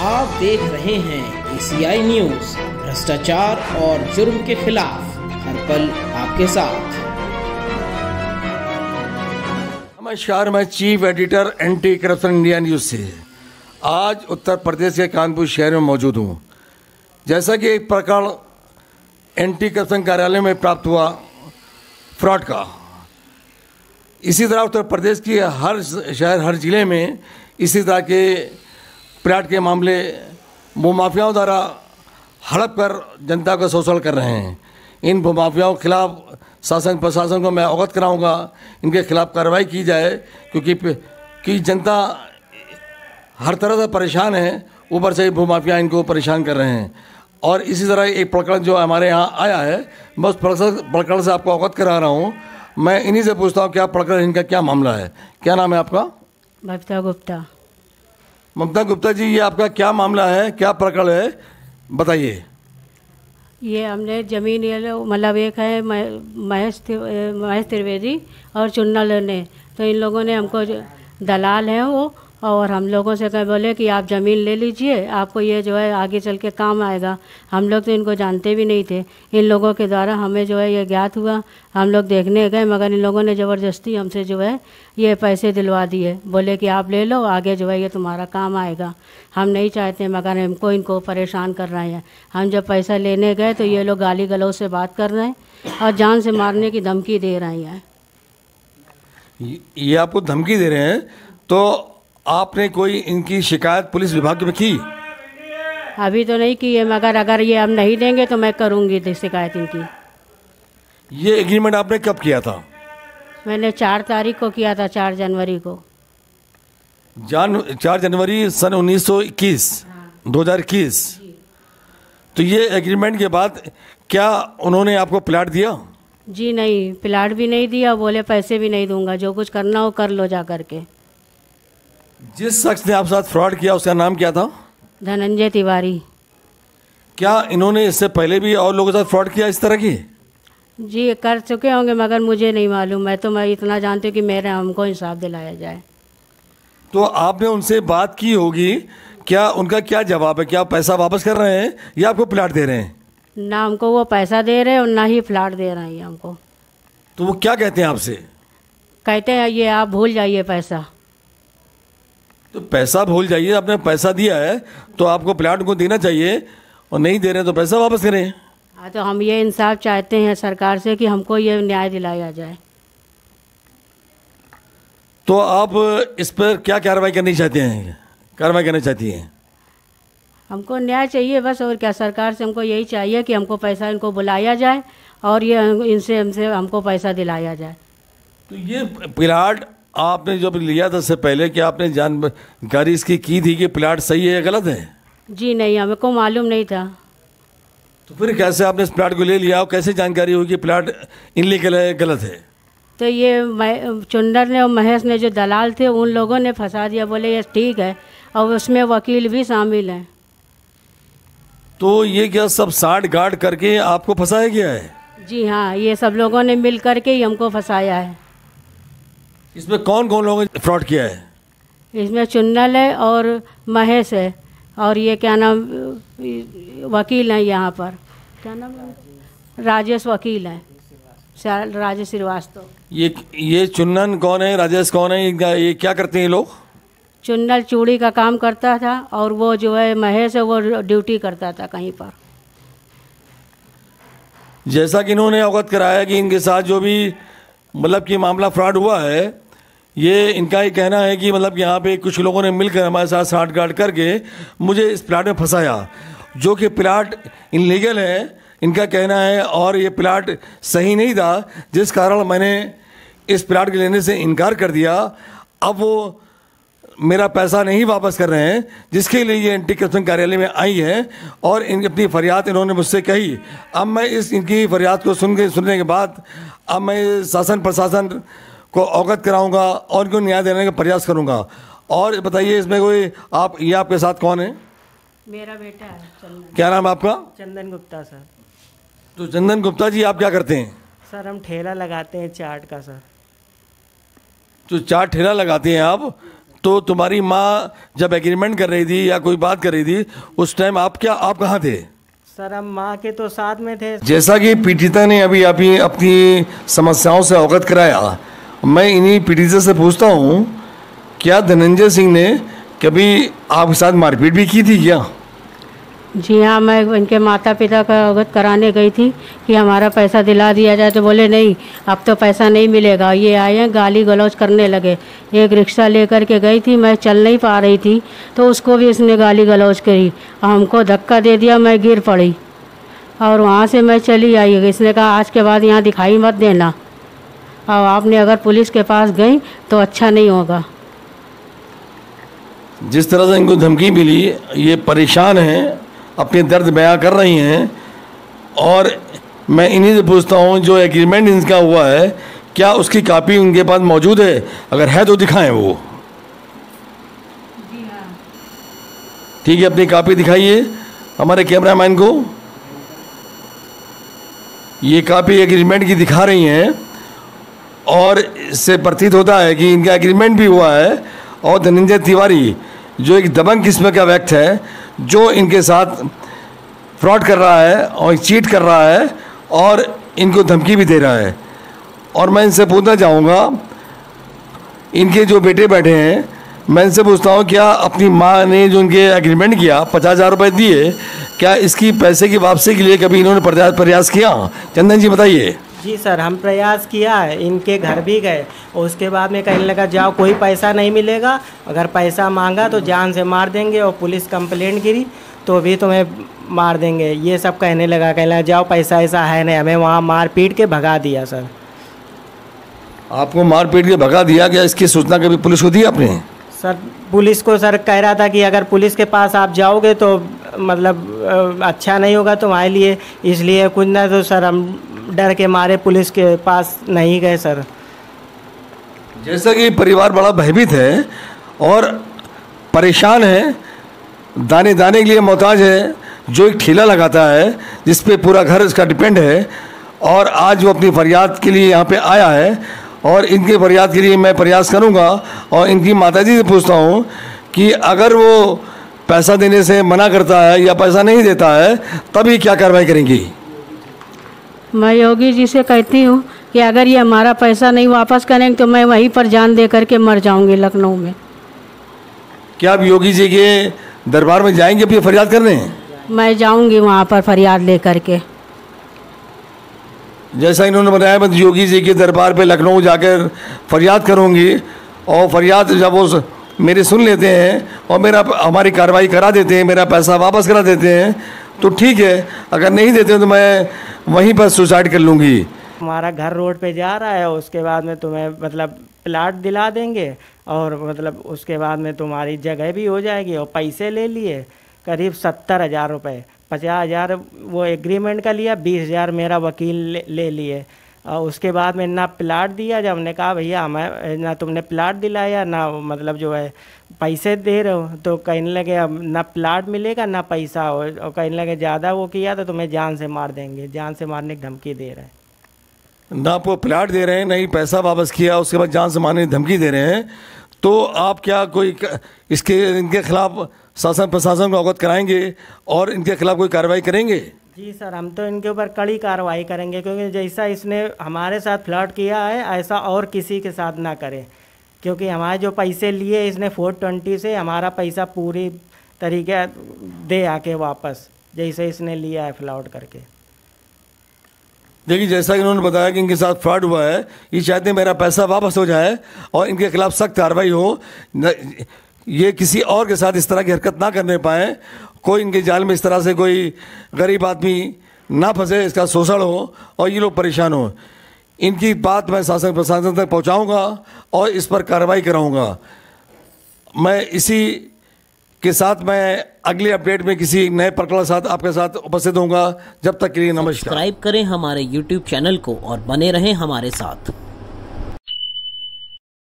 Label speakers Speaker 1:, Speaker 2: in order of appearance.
Speaker 1: आप देख रहे हैं एशियाई न्यूज, भ्रष्टाचार और जुर्म के खिलाफ हर पल आपके साथ।
Speaker 2: नमस्कार, मैं chief editor anti corruption India news से आज उत्तर प्रदेश के कानपुर शहर में मौजूद हूँ। जैसा कि एक प्रकरण एंटी करप्शन कार्यालय में प्राप्त हुआ फ्रॉड का, इसी तरह उत्तर प्रदेश की हर शहर हर ज़िले में इसी तरह के प्लाट के मामले भूमाफियाओं द्वारा हड़प कर जनता को शोषण कर रहे हैं। इन भूमाफियाओं के खिलाफ शासन प्रशासन को मैं अवगत कराऊंगा, इनके खिलाफ कार्रवाई की जाए, क्योंकि जनता हर तरह से परेशान है, ऊपर से भूमाफिया इनको परेशान कर रहे हैं। और इसी तरह एक प्रकरण जो हमारे यहाँ आया है, मैं उस प्रकरण से आपको अवगत करा रहा हूँ। मैं इन्हीं से पूछता हूँ क्या प्रकरण, इनका क्या मामला है। क्या नाम है आपका?
Speaker 3: ममता गुप्ता।
Speaker 2: ममता गुप्ता जी, ये आपका क्या मामला है, क्या प्रकरण है, बताइए।
Speaker 3: ये हमने ज़मीन ये मतलब एक है महेश त्रिवेदी और चुन्नल ने, तो इन लोगों ने हमको दलाल हैं वो, और हम लोगों से कहे बोले कि आप ज़मीन ले लीजिए, आपको ये जो है आगे चल के काम आएगा। हम लोग तो इनको जानते भी नहीं थे। इन लोगों के द्वारा हमें जो है ये ज्ञात हुआ, हम लोग देखने गए, मगर इन लोगों ने ज़बरदस्ती हमसे जो है ये पैसे दिलवा दिए। बोले कि आप ले लो, आगे जो है ये तुम्हारा काम आएगा। हम नहीं चाहते, मगर हमको इनको परेशान कर रहे हैं। हम जब पैसा लेने गए तो ये लोग गाली गलौज से बात कर रहे हैं और जान से मारने की धमकी दे रहे हैं।
Speaker 2: ये आपको धमकी दे रहे हैं, तो आपने कोई इनकी शिकायत पुलिस विभाग में की?
Speaker 3: अभी तो नहीं की है, मगर अगर ये हम नहीं देंगे तो मैं करूँगी शिकायत इनकी।
Speaker 2: ये एग्रीमेंट आपने कब किया था?
Speaker 3: मैंने 4 तारीख को किया था, 4 जनवरी को।
Speaker 2: 4 जनवरी सन 1921, 2021। तो ये एग्रीमेंट के बाद क्या उन्होंने आपको प्लाट दिया?
Speaker 3: जी नहीं, प्लाट भी नहीं दिया, बोले पैसे भी नहीं दूंगा, जो कुछ करना हो कर लो जा करके।
Speaker 2: जिस शख्स ने आपके साथ फ्रॉड किया उसका नाम क्या था?
Speaker 3: धनंजय तिवारी।
Speaker 2: क्या इन्होंने इससे पहले भी और लोगों के साथ फ्रॉड किया इस तरह की?
Speaker 3: जी कर चुके होंगे, मगर मुझे नहीं मालूम। मैं इतना जानती हूँ कि मेरे हमको इंसाफ दिलाया जाए।
Speaker 2: तो आपने उनसे बात की होगी, क्या उनका क्या जवाब है? क्या पैसा वापस कर रहे हैं या आपको प्लाट दे रहे हैं?
Speaker 3: ना हमको वो पैसा दे रहे हैं और ना ही प्लाट दे रहे हैं हमको।
Speaker 2: तो वो क्या कहते हैं आपसे?
Speaker 3: कहते हैं ये आप भूल जाइए पैसा।
Speaker 2: तो पैसा भूल जाइए, आपने पैसा दिया है तो आपको प्लाट को देना चाहिए, और नहीं दे रहे हैं तो पैसा वापस करें।
Speaker 3: हाँ, तो हम ये इंसाफ चाहते हैं सरकार से कि हमको ये न्याय दिलाया जाए।
Speaker 2: तो आप इस पर क्या कार्रवाई करनी चाहते हैं, कार्रवाई करना चाहती हैं?
Speaker 3: हमको न्याय चाहिए बस, और क्या। सरकार से हमको यही चाहिए कि हमको पैसा इनको बुलाया जाए और ये इनसे हमको पैसा दिलाया जाए।
Speaker 2: तो ये प्लाट आपने जब लिया था इससे पहले, क्या आपने जानकारी इसकी की थी कि प्लाट सही है या गलत है? जी
Speaker 3: नहीं, हमको मालूम नहीं था।
Speaker 2: तो फिर कैसे आपने इस प्लाट को ले लिया और कैसे जानकारी हुई कि प्लाट इनलीगल है, गलत है?
Speaker 3: तो ये चुंदर ने और महेश ने जो दलाल थे उन लोगों ने फंसा दिया, बोले ये ठीक है, और उसमें वकील भी शामिल हैं।
Speaker 2: तो ये क्या सब साठ गांठ करके आपको फंसाया गया है?
Speaker 3: जी हाँ, ये सब लोगों ने मिल करके ही हमको फंसाया है।
Speaker 2: इसमें कौन कौन लोगों ने फ्रॉड किया है?
Speaker 3: इसमें चुन्नल है और महेश है, और ये क्या नाम वकील हैं यहाँ पर, क्या नाम है, राजेश वकील हैं, राजेश श्रीवास्तव।
Speaker 2: ये चुन्नन कौन है, राजेश कौन है, ये क्या करते हैं ये लोग?
Speaker 3: चुन्नल चूड़ी का काम करता था, और वो जो है महेश है वो ड्यूटी करता था कहीं पर।
Speaker 2: जैसा कि इन्होंने अवगत कराया कि इनके साथ जो भी मतलब कि मामला फ्रॉड हुआ है, ये इनका ही कहना है कि मतलब यहाँ पे कुछ लोगों ने मिलकर हमारे साथ साठ गांठ करके मुझे इस प्लाट में फंसाया, जो कि प्लाट इनलीगल है इनका कहना है, और ये प्लाट सही नहीं था, जिस कारण मैंने इस प्लाट के लेने से इनकार कर दिया। अब वो मेरा पैसा नहीं वापस कर रहे हैं, जिसके लिए ये एंटी करप्शन कार्यालय में आई है और अपनी फरियाद इन्होंने मुझसे कही। अब मैं इनकी फरियाद को सुनने के बाद अब मैं शासन प्रशासन को अवगत कराऊंगा और इनको न्याय देने का प्रयास करूंगा। और बताइए, इसमें कोई ये आपके साथ कौन है?
Speaker 3: मेरा बेटा है चंदन।
Speaker 2: क्या नाम है आपका?
Speaker 4: चंदन गुप्ता सर।
Speaker 2: तो चंदन गुप्ता जी, आप क्या करते हैं?
Speaker 4: सर हम ठेला लगाते हैं चाट का सर।
Speaker 2: तो चाट ठेला लगाते हैं आप, तो तुम्हारी माँ जब एग्रीमेंट कर रही थी या कोई बात कर रही थी उस टाइम आप कहाँ थे?
Speaker 4: सर हम माँ के तो साथ में थे। जैसा
Speaker 2: कि पीड़िता ने अभी अपनी समस्याओं से अवगत कराया, मैं इन्हीं पीड़िता से पूछता हूँ, क्या धनंजय सिंह ने कभी आपके साथ मारपीट भी की थी क्या?
Speaker 3: जी हाँ, मैं इनके माता पिता का अवगत कराने गई थी कि हमारा पैसा दिला दिया जाए, तो बोले नहीं अब तो पैसा नहीं मिलेगा। ये आए हैं गाली गलौज करने लगे। एक रिक्शा लेकर के गई थी, मैं चल नहीं पा रही थी तो उसको भी इसने गाली गलौज करी, हमको धक्का दे दिया, मैं गिर पड़ी और वहाँ से मैं चली आई। इसने कहा आज के बाद यहाँ दिखाई मत देना और आपने अगर पुलिस के पास गई तो अच्छा नहीं होगा।
Speaker 2: जिस तरह से इनको धमकी मिली, ये परेशान हैं, अपने दर्द बयां कर रही हैं और मैं इन्हीं से पूछता हूं जो एग्रीमेंट इनका हुआ है क्या उसकी कॉपी उनके पास मौजूद है? अगर है तो दिखाएं वो। ठीक है, अपनी कॉपी दिखाइए हमारे कैमरामैन को। ये कॉपी एग्रीमेंट की दिखा रही हैं और इससे प्रतीत होता है कि इनका एग्रीमेंट भी हुआ है और धनंजय तिवारी जो एक दबंग किस्म का व्यक्ति है जो इनके साथ फ्रॉड कर रहा है और चीट कर रहा है और इनको धमकी भी दे रहा है। और मैं इनसे पूछना चाहूँगा, इनके जो बेटे बैठे हैं, मैं इनसे पूछता हूँ क्या अपनी माँ ने जो इनके एग्रीमेंट किया 50,000 रुपये दिए, क्या इसकी पैसे की वापसी के लिए कभी इन्होंने प्रयास किया? चंदन जी बताइए।
Speaker 4: जी सर, हम प्रयास किया है, इनके घर भी गए और उसके बाद में कहने लगा जाओ कोई पैसा नहीं मिलेगा, अगर पैसा मांगा तो जान से मार देंगे और पुलिस कंप्लेंट गिरी तो भी तुम्हें मार देंगे, ये सब कहने लगा जाओ पैसा ऐसा है नहीं। हमें वहाँ मार पीट के भगा दिया सर।
Speaker 2: आपको मार पीट के भगा दिया? क्या इसकी सूचना कभी पुलिस को दी आपने?
Speaker 4: सर पुलिस को सर कह रहा था कि अगर पुलिस के पास आप जाओगे तो मतलब अच्छा नहीं होगा तुम्हारे लिए, इसलिए कुछ ना तो सर हम डर के मारे पुलिस के पास नहीं गए सर।
Speaker 2: जैसा कि परिवार बड़ा भयभीत है और परेशान है, दाने दाने के लिए मोहताज है, जो एक ठेला लगाता है जिस पे पूरा घर इसका डिपेंड है और आज वो अपनी फरियाद के लिए यहाँ पे आया है और इनके फरियाद के लिए मैं प्रयास करूँगा और इनकी माताजी से पूछता हूँ कि अगर वो पैसा देने से मना करता है या पैसा नहीं देता है तभी क्या कार्रवाई करेंगी?
Speaker 3: मैं योगी जी से कहती हूँ कि अगर ये हमारा पैसा नहीं वापस करेंगे तो मैं वहीं पर जान दे करके मर जाऊंगी लखनऊ में।
Speaker 2: क्या आप योगी जी के दरबार में जाएंगे अपनी फरियाद करने?
Speaker 3: मैं जाऊंगी वहाँ पर फरियाद ले करके।
Speaker 2: जैसा इन्होंने बताया, मैं योगी जी के दरबार पे लखनऊ जाकर फरियाद करूँगी और फरियाद जब वो मेरे सुन लेते हैं और हमारी कार्रवाई करा देते हैं, मेरा पैसा वापस करा देते हैं तो ठीक है, अगर नहीं देते हैं तो मैं वहीं पर सुसाइड कर लूँगी।
Speaker 4: हमारा घर रोड पे जा रहा है, उसके बाद में तुम्हें मतलब प्लाट दिला देंगे और मतलब उसके बाद में तुम्हारी जगह भी हो जाएगी और पैसे ले लिए करीब 70,000 रुपये। 50,000 वो एग्रीमेंट का लिया, 20,000 मेरा वकील ले लिए और उसके बाद में ना प्लाट दिया। जब हमने कहा भैया हमें ना तुमने प्लाट दिलाया ना मतलब जो है पैसे दे रहे हो, तो कहने लगे अब ना प्लाट मिलेगा ना पैसा हो, और कहने लगे ज़्यादा वो किया तो तुम्हें जान से मार देंगे, जान से मारने की धमकी दे रहे हैं।
Speaker 2: ना आपको प्लाट दे रहे हैं, ना ही पैसा वापस किया, उसके बाद जान से मारने की धमकी दे रहे हैं, तो आप क्या कोई इनके खिलाफ शासन प्रशासन को अवगत कराएंगे और इनके खिलाफ कोई कार्रवाई करेंगे?
Speaker 4: जी सर, हम तो इनके ऊपर कड़ी कार्रवाई करेंगे, क्योंकि जैसा इसने हमारे साथ फ्लर्ट किया है ऐसा और किसी के साथ ना करे, क्योंकि हमारे जो पैसे लिए इसने 420 से हमारा पैसा पूरी तरीके दे आके वापस, जैसे इसने लिया है फ्लॉट करके।
Speaker 2: देखिए, जैसा कि इन्होंने बताया कि इनके साथ फ्रॉड हुआ है, ये चाहते हैं मेरा पैसा वापस हो जाए और इनके खिलाफ सख्त कार्रवाई हो, ये किसी और के साथ इस तरह की हरकत ना करने पाए, कोई इनके जाल में इस तरह से कोई गरीब आदमी ना फंसे, इसका शोषण हो और ये लोग परेशान हो। इनकी बात मैं शासन प्रशासन तक पहुंचाऊंगा और इस पर कार्रवाई कराऊंगा। मैं इसी के साथ मैं अगले अपडेट में किसी नए प्रकरण के साथ आपके साथ उपस्थित होऊंगा। जब तक के लिए नमस्कार।
Speaker 1: सब्सक्राइब करें हमारे YouTube चैनल को और बने रहें हमारे साथ।